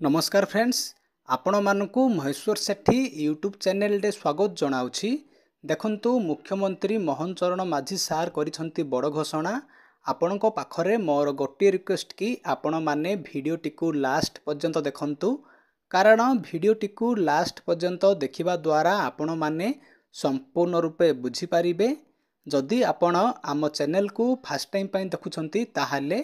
नमस्कार फ्रेंड्स आपण मानकु महेश्वर सेठी YouTube channel रे स्वागत जनाउछि। देखंतु मुख्यमंत्री मोहन चरण माझी सार करिसंती बड़ घोषणा। आपणको पाखरे मोर गोटे रिक्वेस्ट कि आपण माने वीडियो टिकु लास्ट पर्यंत देखंतु, कारण वीडियो टिकु लास्ट पर्यंत देखिबा द्वारा आपण माने संपूर्ण रूपे बुझी पारिबे। जदि आपण आम चैनल को फर्स्ट टाइम पई देखुछंती ताहाले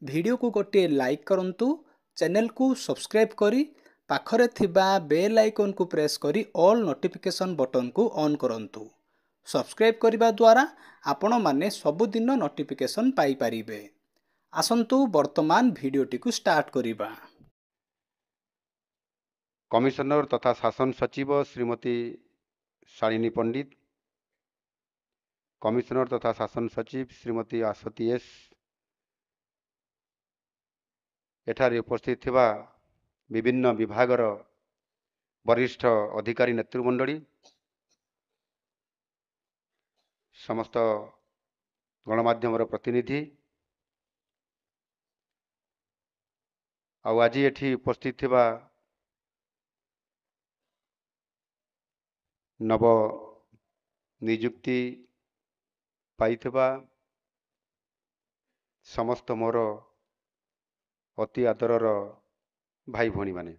वीडियो को गोटे लाइक करंतु, चैनल को सब्सक्राइब करी पाखरे थिबा बेल आइकन को प्रेस करी ऑल नोटिफिकेशन बटन को ऑन करंतु। सब्सक्राइब करिबा द्वारा आपण माने सबुदिन नोटिफिकेशन पाई परिबे। आसंतु वर्तमान वीडियोटी को स्टार्ट करिबा। कमिशनर तथा शासन सचिव श्रीमती शालिनी पंडित, कमिशनर तथा शासन सचिव श्रीमती आशती एस, एठारे उपस्थित थिबा विभिन्न विभागर वरिष्ठ अधिकारी नेतृमंडली, समस्त गणमाध्यम प्रतिनिधि आज एठी उपस्थित थिबा नव नियुक्ति पाइथिबा समस्त मोर अति आदरर भाई भणी माने,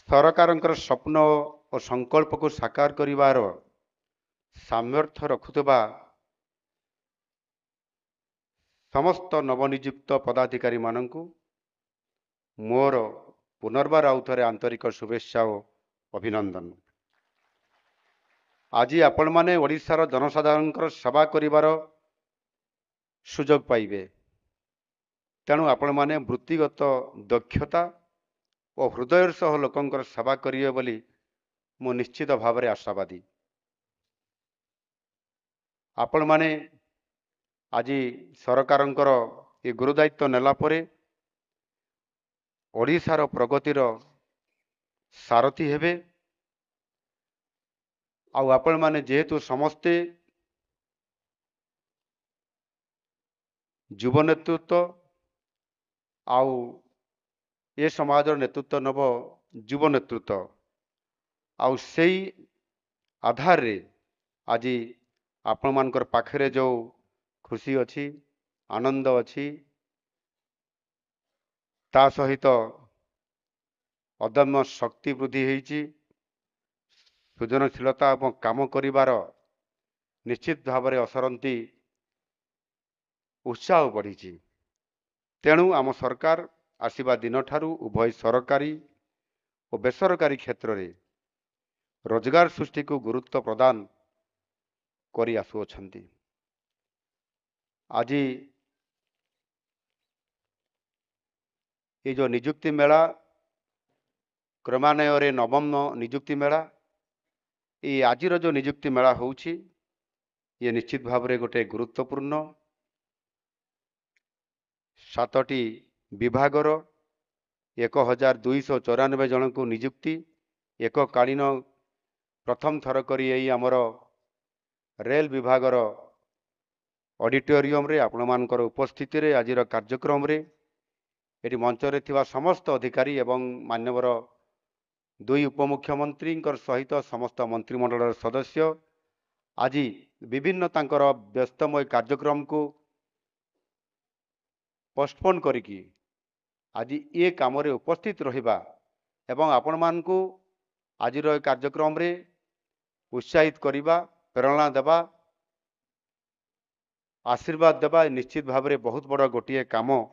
सरकारंकर स्वप्न और संकल्प को साकार करिवार सामर्थ्य रखुथिबा समस्त नवनियुक्त पदाधिकारी मानंकु मोर पुनर्बार आउथरे आंतरिक शुभेच्छा और अभिनंदन। आज आपण माने ओडिशार जनसाधारण सेवा करिवार सुजोग पाइबे, तेणु आपण माने वृत्तिगत दक्षता और हृदयर सह लोकंकर सेवा करिवे बोली मु निश्चित भाव में आशावादी। आपण माने आज सरकारंकर ये गुरुदायित्व नेला परे ओडिशार प्रगतिर सारथी हेबे। आपण माने जेहेतु समस्ते युव नेतृत्व आउ ये समाज नेतृत्व नव युव नेतृत्व आउ सेई आधार रे आज आपण मानकर पाखरे जो खुशी अच्छी आनंद अच्छी ता सहित अदम्य शक्ति वृद्धि होईची, सृजनशीलता और काम करिवार निश्चित भाव में असरंती उत्साह बढ़ी। तेणु आम सरकार आसिबा दिन ठारू उभय सरकारी और बेसरकारी क्षेत्र में रोजगार सृष्टि को गुरुत्व प्रदान करि आसुअछंती। आज ये जो नियुक्ति मेला क्रमान्वय नवम नियुक्ति मेला, ये आजिर जो नियुक्ति मेला होउछि ये निश्चित भाव में गोटे गुरुत्वपूर्ण 7टी विभागर 1294 जन को नियुक्ति एककालीन प्रथम थर करी आमर रेल विभागर ऑडिटोरियम रे आपण मानकर उपस्थिति रे आजिर कार्यक्रम रे एटी मंच रे थिबा समस्त अधिकारी एवं मान्यवर दुई उपमुख्यमंत्री सहित समस्त मंत्रिमंडल सदस्य आज विभिन्न तांकर व्यस्तमय कार्यक्रम को पोस्टपोन करिकी आज ये काम रे उपस्थित रहिबा एवं आपण मानकु आजिर कार्यक्रम रे उत्साहित करिबा, प्रेरणा देबा, आशीर्वाद देबा निश्चित भाव में बहुत बड़ गोटे काम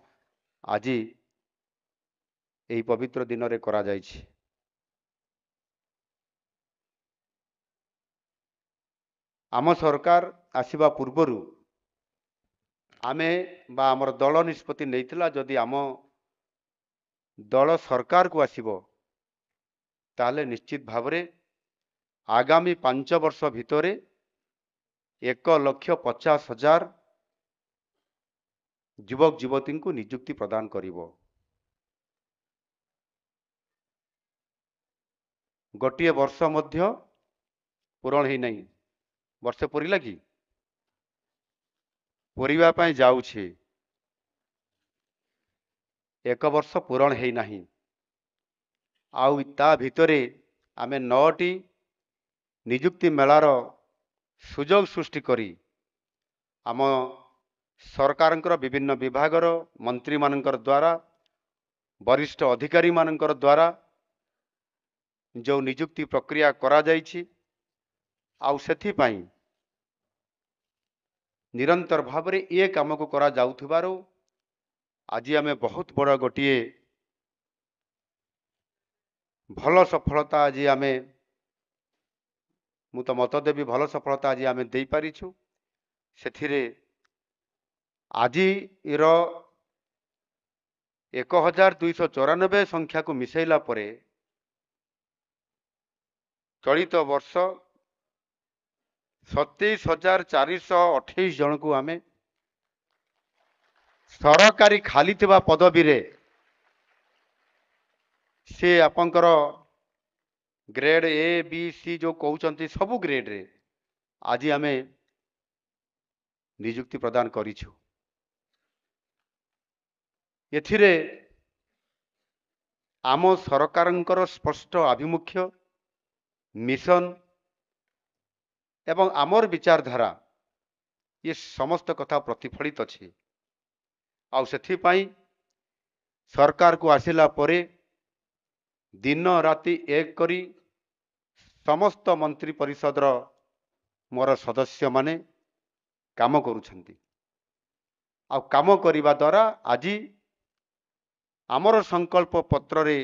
आज यही पवित्र दिन रे करा जायछि। आम सरकार आसिबा पूर्वरु आमे बा आमर दल निष्पत्ति नैथिला जदि आम दल सरकार को आसिबो ताले निश्चित भाव में आगामी 5 वर्ष भितरे 1,50,000 युवक युवती को नियुक्ति प्रदान करिवो। गोटे वर्ष मध्य पूरण ही नहीं, वर्षे पूरिला कि पूरिबा पई जाउछि। 1 ବର୍ଷ ପୂରଣ ହେଇନାହିଁ। ଆଉ ତା ଭିତରେ ଆମେ 9ଟି ନିଯୁକ୍ତି ମେଳାର ସୁଯୋଗ ସୃଷ୍ଟି କରି ଆମ ସରକାରଙ୍କର ବିଭିନ୍ନ ବିଭାଗର ମନ୍ତ୍ରୀମାନଙ୍କର ଦ୍ୱାରା ବରିଷ୍ଠ ଅଧିକାରୀମାନଙ୍କର ଦ୍ୱାରା ଯେଉଁ ନିଯୁକ୍ତି ପ୍ରକ୍ରିୟା କରାଯାଇଛି ଆଉ ସେଥିପାଇଁ ନିରନ୍ତର ଭାବରେ ଏ କାମକୁ କରାଯାଉଥିବାରୁ ଆଜି ଆମେ ବହୁତ ବଡ଼ ଗୋଟିଏ ଭଲ ସଫଳତା ଆଜି ଆମେ ମୁଁ ତ ମତ ଦେବି ଭଲ ସଫଳତା ଆଜି ଆମେ ଦେଇପାରିଛୁ। ସେଥିରେ ଆଜିର 1294 ସଂଖ୍ୟାକୁ ମିଶାଇଲା ପରେ ଚଳିତ ବର୍ଷ 27,428 ଜଣକୁ ଆମେ ସରକାରୀ ଖାଲି ଥିବା ପଦବୀରେ ସେ ଆପଣଙ୍କର ଗ୍ରେଡ୍ A, B, C ଯେଉଁ କହୁଛନ୍ତି ସବୁ ଗ୍ରେଡ୍ରେ ଆଜି ଆମେ ନିଯୁକ୍ତି ପ୍ରଦାନ କରିଛୁ। ଏଥିରେ ଆମ ସରକାରଙ୍କର ସ୍ପଷ୍ଟ ଆଭିମୁଖ୍ୟ ମିଶନ ଏବଂ ଆମର ବିଚାରଧାରା ଏ ସମସ୍ତ କଥା ପ୍ରତିଫଳିତ ଅଛି। ଆଉ ସେଥିପାଇଁ ସରକାରକୁ ଆସିଲା ପରେ ଦିନ ରାତି ଏକ କରି ସମସ୍ତ ମନ୍ତ୍ରୀ ପରିଷଦର ମୋର ସଦସ୍ୟମାନେ କାମ କରୁଛନ୍ତି। ଆଉ କାମ କରିବା ଦ୍ୱାରା ଆଜି ଆମର ସଂକଳ୍ପ ପତ୍ରରେ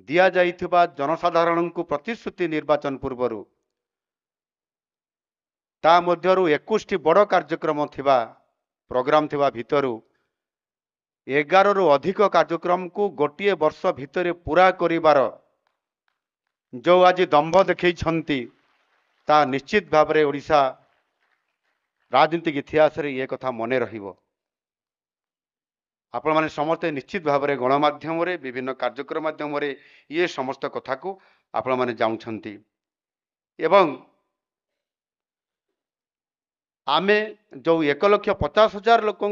ଦିଆଯାଇଥିବା ଜନସାଧାରଣଙ୍କୁ ପ୍ରତିଶ୍ରୁତି ନିର୍ବାଚନ ପୂର୍ବରୁ ତା ମଧ୍ୟରୁ 21ଟି ବଡ଼ କାର୍ଯ୍ୟକ୍ରମ ଥିବା ପ୍ରୋଗ୍ରାମ ଥିବା ଭିତରୁ 11ରୁ ଅଧିକ କାର୍ଯ୍ୟକ୍ରମକୁ ଗୋଟିଏ ବର୍ଷ ଭିତରେ ପୂରା କରିବାର ଯେଉଁ ଆଜି ଦମ୍ଭ ଦେଖେଇଛନ୍ତି ତା ନିଶ୍ଚିତ ଭାବରେ ଓଡ଼ିଶା ରାଜନୀତିକ ଇତିହାସରେ ଏ କଥା ମନେ ରହିବ। ଆପଣମାନେ ସମସ୍ତେ ନିଶ୍ଚିତ ଭାବରେ ଗଣମାଧ୍ୟମରେ ବିଭିନ୍ନ କାର୍ଯ୍ୟକ୍ରମ ମାଧ୍ୟମରେ ଏ ସମସ୍ତ କଥାକୁ ଆପଣମାନେ ଜାଣୁଛନ୍ତି। ଏବଂ ଆମେ ଯେଉଁ 1,50,000 ଲୋକ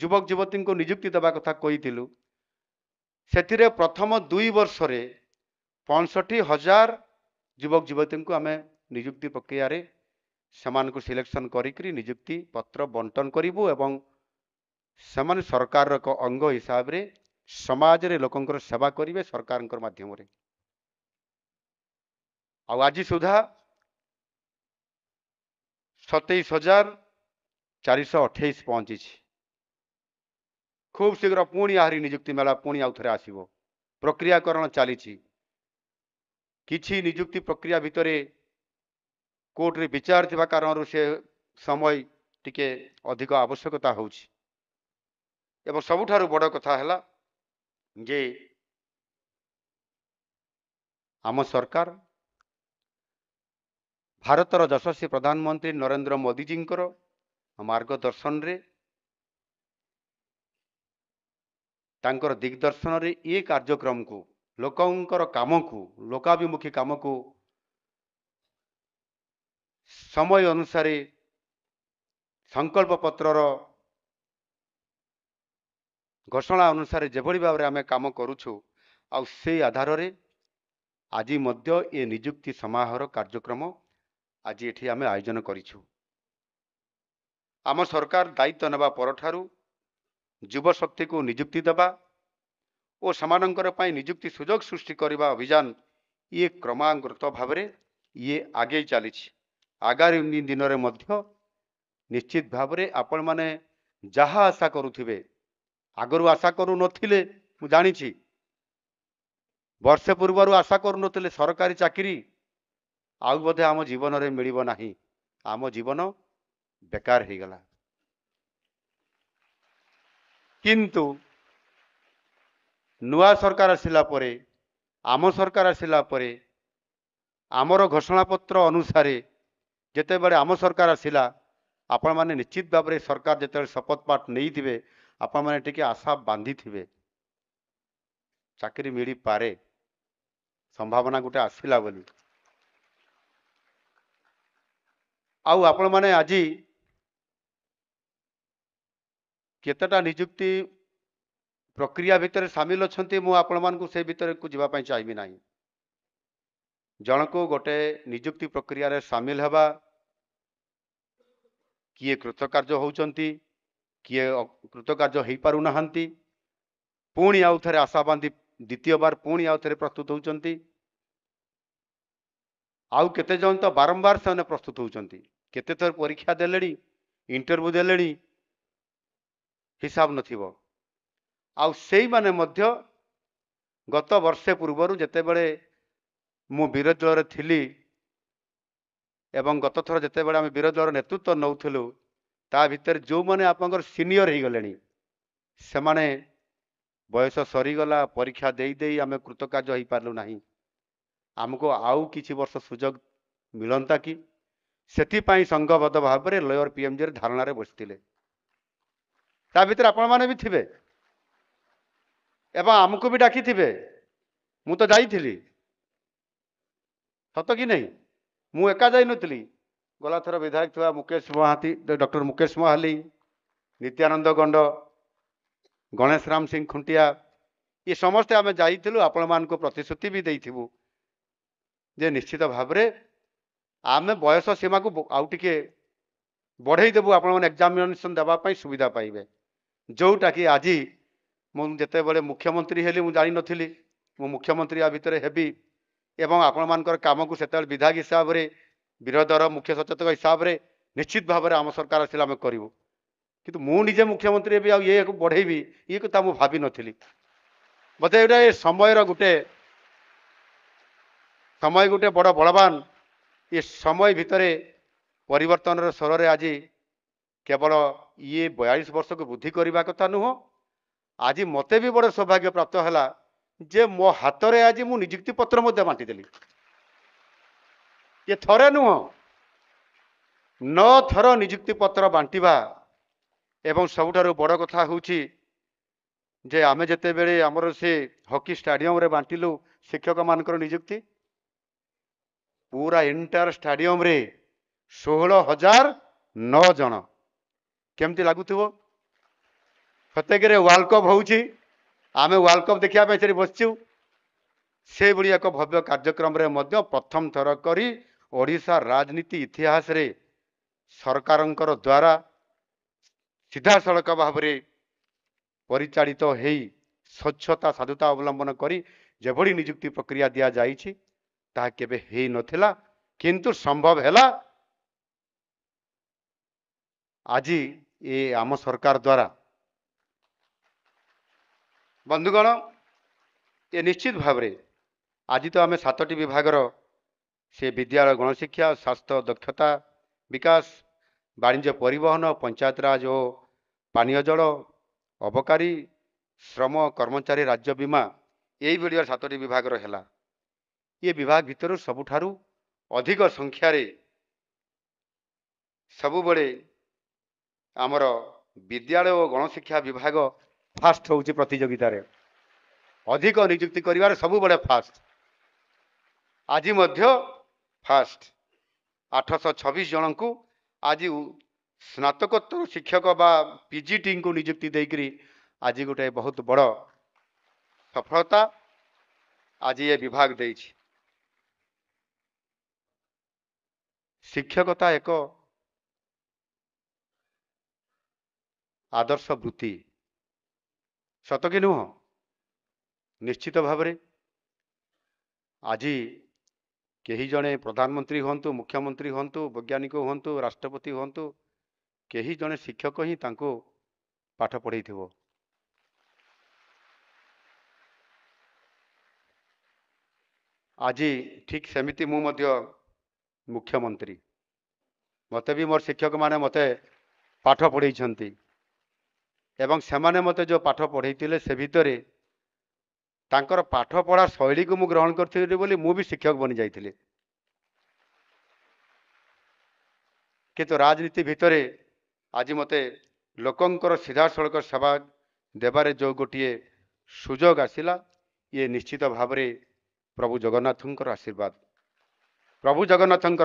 ଯୁବକ ଯୁବତୀଙ୍କୁ ନିଯୁକ୍ତି ଦେବା କଥା କହିଥିଲୁ ସେଥିରେ ପ୍ରଥମ 2 ବର୍ଷରେ 65,000 ଯୁବକ ଯୁବତୀଙ୍କୁ ଆମେ ନିଯୁକ୍ତି ପ୍ରକ୍ରିୟାରେ ସେମାନଙ୍କୁ ସିଲେକ୍ସନ କରିକି ନିଯୁକ୍ତି ପତ୍ର ବଣ୍ଟନ କରିବୁ ଏବଂ ସେମାନେ ସରକାରର ଏକ ଅଙ୍ଗ ହିସାବରେ ସମାଜରେ ଲୋକଙ୍କର ସେବା କରିବେ ସରକାରଙ୍କ ମାଧ୍ୟମରେ। ଆଉ ଆଜି ସୁଦ୍ଧା 27,428 ପହଞ୍ଚିଛି। ଖୁବ୍ ଶୀଘ୍ର ପୁଣି ଆହୁରି ନିଯୁକ୍ତି ମେଳା ପୁଣି ଆଉ ଥରେ ଆସିବ। ପ୍ରକ୍ରିୟାକରଣ ଚାଲିଛି। କିଛି ନିଯୁକ୍ତି ପ୍ରକ୍ରିୟା ଭିତରେ କୋର୍ଟରେ ବିଚାର ଥିବା କାରଣରୁ ସେ ସମୟ ଟିକେ ଅଧିକ ଆବଶ୍ୟକତା ହେଉଛି। ଏବଂ ସବୁଠାରୁ ବଡ଼ କଥା ହେଲା ଯେ ଆମ ସରକାର ଭାରତର ଯଶସ୍ୱୀ ପ୍ରଧାନମନ୍ତ୍ରୀ ନରେନ୍ଦ୍ର ମୋଦିଜୀଙ୍କର ମାର୍ଗଦର୍ଶନରେ ତାଙ୍କର ଦିଗଦର୍ଶନରେ ଏ କାର୍ଯ୍ୟକ୍ରମକୁ ଲୋକଙ୍କର କାମକୁ ଲୋକାଭିମୁଖୀ କାମକୁ ସମୟ ଅନୁସାରେ ସଂକଳ୍ପ ପତ୍ରର ଘୋଷଣା ଅନୁସାରେ ଯେଭଳି ଭାବରେ ଆମେ କାମ କରୁଛୁ ଆଉ ସେଇ ଆଧାରରେ ଆଜି ମଧ୍ୟ ଏ ନିଯୁକ୍ତି ସମାରୋହ କାର୍ଯ୍ୟକ୍ରମ ଆଜି ଏଠି ଆମେ ଆୟୋଜନ କରିଛୁ। ଆମ ସରକାର ଦାୟିତ୍ୱ ନେବା ପରଠାରୁ ଯୁବଶକ୍ତିକୁ ନିଯୁକ୍ତି ଦେବା ଓ ସେମାନଙ୍କର ପାଇଁ ନିଯୁକ୍ତି ସୁଯୋଗ ସୃଷ୍ଟି କରିବା ଅଭିଯାନ ଇଏ କ୍ରମାଗତ ଭାବରେ ଇଏ ଆଗେଇ ଚାଲିଛି। ଆଗାମୀ ଦିନରେ ମଧ୍ୟ ନିଶ୍ଚିତ ଭାବରେ ଆପଣମାନେ ଯାହା ଆଶା କରୁଥିବେ ଆଗରୁ ଆଶା କରୁନଥିଲେ ମୁଁ ଜାଣିଛି ବର୍ଷେ ପୂର୍ବରୁ ଆଶା କରୁନଥିଲେ ସରକାରୀ ଚାକିରି ଆଉ ବୋଧେ ଆମ ଜୀବନରେ ମିଳିବ ନାହିଁ, ଆମ ଜୀବନ ବେକାର ହେଇଗଲା। କିନ୍ତୁ ନୂଆ ସରକାର ଆସିଲା ପରେ ଆମ ସରକାର ଆସିଲା ପରେ ଆମର ଘୋଷଣାପତ୍ର ଅନୁସାରେ ଯେତେବେଳେ ଆମ ସରକାର ଆସିଲା ଆପଣମାନେ ନିଶ୍ଚିତ ଭାବରେ ସରକାର ଯେତେବେଳେ ଶପଥ ପାଠ ନେଇଥିବେ ଆପଣମାନେ ଟିକେ ଆଶା ବାନ୍ଧିଥିବେ ଚାକିରି ମିଳିପାରେ ସମ୍ଭାବନା ଗୋଟେ ଆସିଲା ବୋଲି। ଆଉ ଆପଣମାନେ ଆଜି କେତେଟା ନିଯୁକ୍ତି प्रक्रिया भितर सामिल अच्छा मु आपण से भितर को जीवा चाहिए ना जन को गोटे निजुक्ति प्रक्रिया रे सामिल हवा किए कृतकार्य होउचंती किए कृतकार्य हो पारु नहांती पुणी आउ थे आशा बांधी द्वितीय बार पुणी आउ थे प्रस्तुत होउचंती आउ केते जन तो बारंबार से प्रस्तुत होउचंती केते थर परीक्षा देलेनी इंटरव्यू देलेनी हिसाब नथिबो आउ सेई माने मध्य गत वर्षे पूर्वर जेतेबेले मु विरोधी दल थिली एवं गत थर जेतेबेले आम विरोधी दल नेतृत्व नौथिलु ता भितर जो माने आपनकर सीनियर ही गलेनी से माने बयस सरीगला परीक्षा देई देई आम कृतकार्य हो पारलु नाही आमको आउ किछि वर्ष सुजोग मिलंता कि सेथिपाई संघबद्ध भाव में लोअर पीएमजी धारणा रे बसथिले ता भितर आपण माने भी थिबे एवं आमको भी डाकी थिबे मु तो जाइथिली सत कि नहीं मु एका जाई नथली गला थर विधायक था मुकेश महाती डॉक्टर मुकेश महाली नित्यानंद गंड गणेश राम सिंह खुंटिया ये समस्ते आम जाइथिलु आपण मान को प्रतिश्रुति भी देइथिबु जे निश्चित भाव में आम बयस सीमा को आउ टिके बढ़ई देबु आपण मन एग्जामिनेशन देबा पई सुविधा पाइबे जोटा कि आज मुझे बड़े मुख्यमंत्री हेली मुझे जानी नथिली मु मुख्यमंत्री आ भितर हेबी एवं आपण मानकर काम को सेतेबेले विधायक हिसाब रे विरोधी दल मुख्य सचेतक हिसाब रे निश्चित भाव में आम सरकार आसिला आम करूँ किंतु मु निजे मुख्यमंत्री भी ये बढ़ेबी ये कथा मु भावी नथिली बोधे ये समय गोटे बड़ बलवान ये समय भितर परिवर्तन स्वर रे आज केवल ये 42 वर्ष को वृद्धि करने कथा नुह आज मते भी बड़ सौभाग्य प्राप्त है जे मो हाथ रे आज मु नियुक्ति पत्र बांटी देली ये थरे नुह 9 थर नियुक्ति पत्र बांटिबा एवं सबुठारु बड़ कथा होउची जे आमे जेते बेले हमर से हॉकी स्टेडियम रे बांटिलु शिक्षक मानकर नियुक्ति पूरा एंटायर स्टेडियम रे 16,009 जन केमती लगुथिबो प्रत्येक वर्ल्ड कप होउची आमे वर्ल्ड कप देखिया पे सेरी बसचु से बड़ी एक भव्य कार्यक्रम रे मध्य प्रथम थर करी ओडिशा राजनीति इतिहास रे सरकारंकर द्वारा सीधा सड़क भाव में परिचालित हो स्वच्छता साधुता अवलंबन करी जेभली नियुक्ति प्रक्रिया दिया जाइछि ता केबे हेई नथिला किंतु संभव हैला आज ये आम सरकार द्वारा बंधुगण ये निश्चित भाव में आज तो आम 7टी विभागर से विद्यालय गणशिक्षा स्वास्थ्य दक्षता विकास वाणिज्य परिवहन पंचायतराज और पानीय जल अबकारी श्रम कर्मचारी राज्य बीमा यही भलिया 7टी विभागर है ये विभाग भितर सबुठारु अधिक संख्यार सबुबले आमर विद्यालय और गणशिक्षा विभाग फास्ट होउची प्रतियोगिता रे अधिक नियुक्ति करिवार सबुबले फास्ट आज मध्य फास्ट 826 जन को आज स्नातकोत्तर शिक्षक बा पीजीटी को नियुक्ति देकरी आज गोटे बहुत बड़ सफलता आज ये विभाग देइछि शिक्षकता एक आदर्श वृत्ति सत कि नुह निश्चित भाव में आज कहीं जड़े प्रधानमंत्री हूँ मुख्यमंत्री हूँ वैज्ञानिक हूँ राष्ट्रपति हूँ कहीं जड़े शिक्षक ही तांको पाठ पढ़ई थो आज ठीक सेमिति मु मध्य मुख्यमंत्री मते भी मोर शिक्षक माने मते पाठ पढ़ई एवं सेमाने मते जो पाठ पढ़ई से भितरे तांकर पाठ पढ़ा शैली को मु ग्रहण करथिली बोली मु भी शिक्षक बनी जाइथिली किंतु राजनीति भितरे आज मते लोकंकर सीधा सड़क सेवा देबारे जो गोटे सुजोग आसिला ये निश्चित भाव में प्रभु जगन्नाथंकर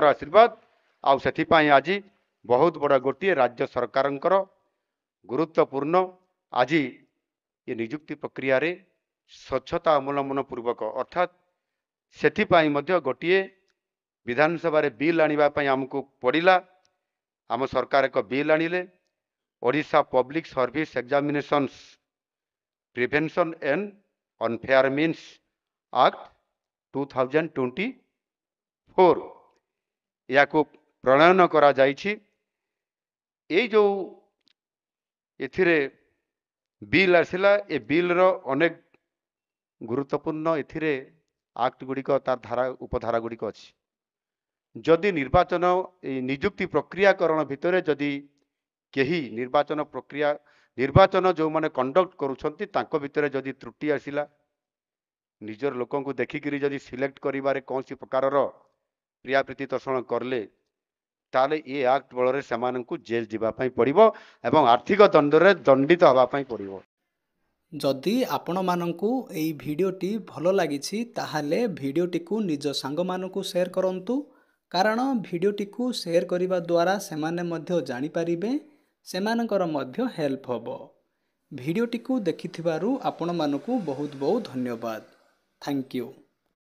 आशीर्वाद आउ सेथिपाई आज बहुत बड़ा गोटे राज्य सरकारंकर गुरुत्वपूर्ण आज ये नियुक्ति प्रक्रिया रे स्वच्छता अवलंबन पूर्वक अर्थात सेथिपाई मध्य गोटिए विधानसभा रे बिल आनिबा पई हमको पड़िला। आम सरकार एक बिल आनिले Odisha public service examinations prevention and unfair means act 2024 या को प्रणयन करा जाइछि। ए जो एथिरे बिल आसिला ए बिल रो अनेक गुरुत्वपूर्ण एथिरे एक्ट गुड़िक तार धारा उपधारा गुड़िक अछि। जदि निर्वाचन नियुक्ति प्रक्रियाकरण भितर जदि केही निर्वाचन जो माने कंडक्ट करूछंती तांको भितर जदि त्रुटि आसिला निजर लोकों को देखिकरी जदि सिलेक्ट करिबारे कौनसी प्रकार प्रियाप्रीति तोषण करले ताले ये एक्ट बल से जेल जीवाई पड़ो एवं आर्थिक दंडरे दंडित होगापाई पड़ो। जदि आपण मानंकु एई भिडियोटी भलो लागिछि ताहाले भिडियोटी को निज सांग मानकु शेयर करंतु कारण भिडियोटी को शेयर करिबा द्वारा सेमाने मध्य जानि परिबे सेमानकर मध्य हेल्प होबो। भिडियोटी को देखिथिबारु आपण मानकु बहुत बहुत धन्यवाद। Thank you.